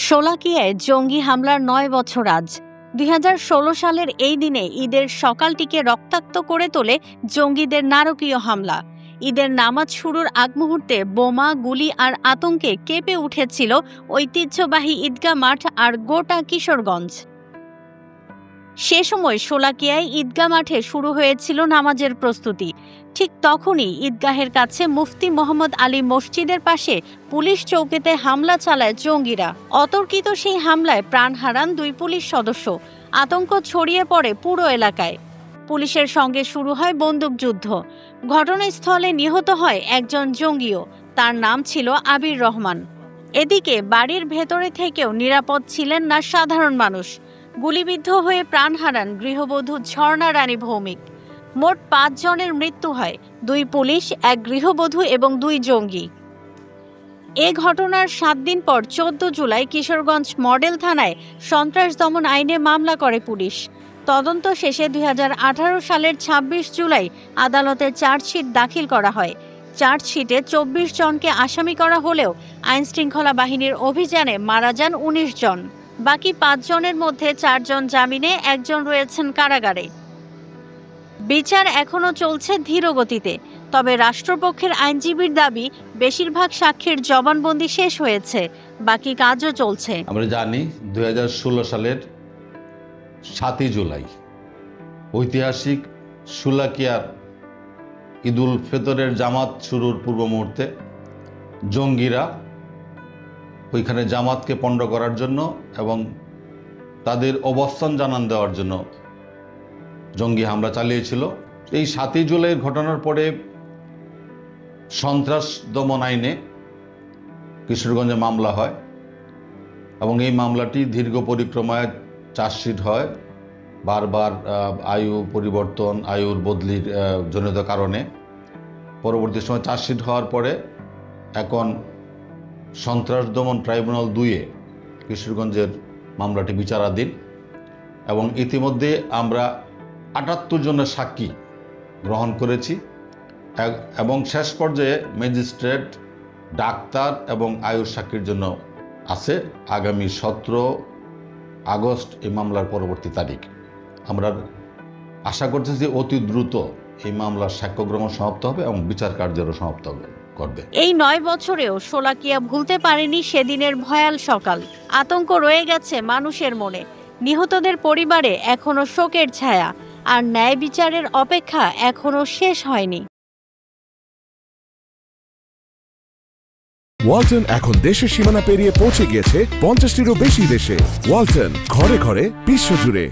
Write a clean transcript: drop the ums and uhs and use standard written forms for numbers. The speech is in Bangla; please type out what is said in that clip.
শোলাকিয়ায় জঙ্গি হামলার ৯ বছর আজ। ২০১৬ সালের এই দিনে ঈদের সকালটিকে রক্তাক্ত করে তোলে জঙ্গিদের নারকীয় হামলা। ঈদের নামাজ শুরুর আগ মুহূর্তে বোমা, গুলি আর আতঙ্কে কেঁপে উঠেছিল ঐতিহ্যবাহী ঈদগাহ মাঠ আর গোটা কিশোরগঞ্জ। সে সময় শোলাকিয়ায় ঈদগাহ মাঠে শুরু হয়েছিল নামাজের প্রস্তুতি। ঠিক তখনই ঈদগাহের কাছে মুফতি মোহাম্মদ আলী মসজিদের পাশে পুলিশ চৌকিতে হামলা চালায় জঙ্গিরা। অতর্কিত সেই হামলায় প্রাণ হারান ২ পুলিশ সদস্য। আতঙ্ক ছড়িয়ে পড়ে পুরো এলাকায়। পুলিশের সঙ্গে শুরু হয় বন্দুকযুদ্ধ। ঘটনাস্থলে নিহত হয় একজন জঙ্গিও। তার নাম ছিল আবির রহমান। এদিকে বাড়ির ভেতরে থেকেও নিরাপদ ছিলেন না সাধারণ মানুষ। গুলিবিদ্ধ হয়ে প্রাণ হারান গৃহবধূ ঝর্ণা রানী ভৌমিক। মোট ৫ জনের মৃত্যু হয়, ২ পুলিশ, ১ গৃহবধূ এবং ২ জঙ্গি। এ ঘটনার ৭ দিন পর ১৪ জুলাই কিশোরগঞ্জ মডেল থানায় সন্ত্রাস দমন আইনে মামলা করে পুলিশ। তদন্ত শেষে ২০১৮ সালের ২৬ জুলাই আদালতে চার্জশিট দাখিল করা হয়। চার্জশিটে ২৪ জনকে আসামি করা হলেও আইনশৃঙ্খলা বাহিনীর অভিযানে মারা যান ১৯ জন। বাকি ৫ জনের মধ্যে ৪ জন জামিনে, ১ জন রয়েছেন কারাগারে। বিচার এখনও চলছে ধীর গতিতে। তবে রাষ্ট্রপক্ষের আইনজীবীর দাবি, বেশিরভাগ সাক্ষীর জবানবন্দি শেষ হয়েছে, বাকি কাজও চলছে। আমরা জানি ২০১৬ সালের ৭ই জুলাই ঐতিহাসিক শোলাকিয়ার ঈদুল ফিতরের জামাত শুরুর পূর্ব মুহূর্তে জঙ্গিরা ওইখানে জামাতকে পণ্ড করার জন্য এবং তাদের অবস্থান জানান দেওয়ার জন্য জঙ্গি হামলা চালিয়েছিল। এই ৭ই জুলাইয়ের ঘটনার পরে সন্ত্রাস দমন আইনে কিশোরগঞ্জে মামলা হয় এবং এই মামলাটি দীর্ঘ পরিক্রমায় চার্জশিট হয়। বারবার আয়ু পরিবর্তন, আয়ুর বদলির জনিত কারণে পরবর্তী সময় চার্জশিট হওয়ার পরে এখন সন্ত্রাস দমন ট্রাইব্যুনাল ২-এ কিশোরগঞ্জের মামলাটি বিচারাধীন এবং ইতিমধ্যে আমরা ৭৮ জনের সাক্ষী গ্রহণ করেছি এবং শেষ পর্যায়ে ম্যাজিস্ট্রেট, ডাক্তার এবং আয়ুর সাক্ষীর জন্য আছে আগামী ১৭ আগস্ট এই মামলার পরবর্তী তারিখ। আমরা আশা করছি যে অতি দ্রুত এই মামলার সাক্ষ্য গ্রহণ সমাপ্ত হবে এবং বিচার কার্যেরও সমাপ্ত করবে। এই ৯ বছরেও শোলাকিয়া ভুলতে পারেনি সেদিনের ভয়াল সকাল। আতঙ্ক রয়ে গেছে মানুষের মনে। নিহতদের পরিবারে এখনো শোকের ছায়া, আর ন্যায় বিচারের অপেক্ষা এখনো শেষ হয়নি। ওয়ালটন এখন দেশের সীমানা পেরিয়ে পৌঁছে গিয়েছে ৫০টিরও বেশি দেশে। ওয়ালটন, ঘরে ঘরে, বিশ্বজুড়ে।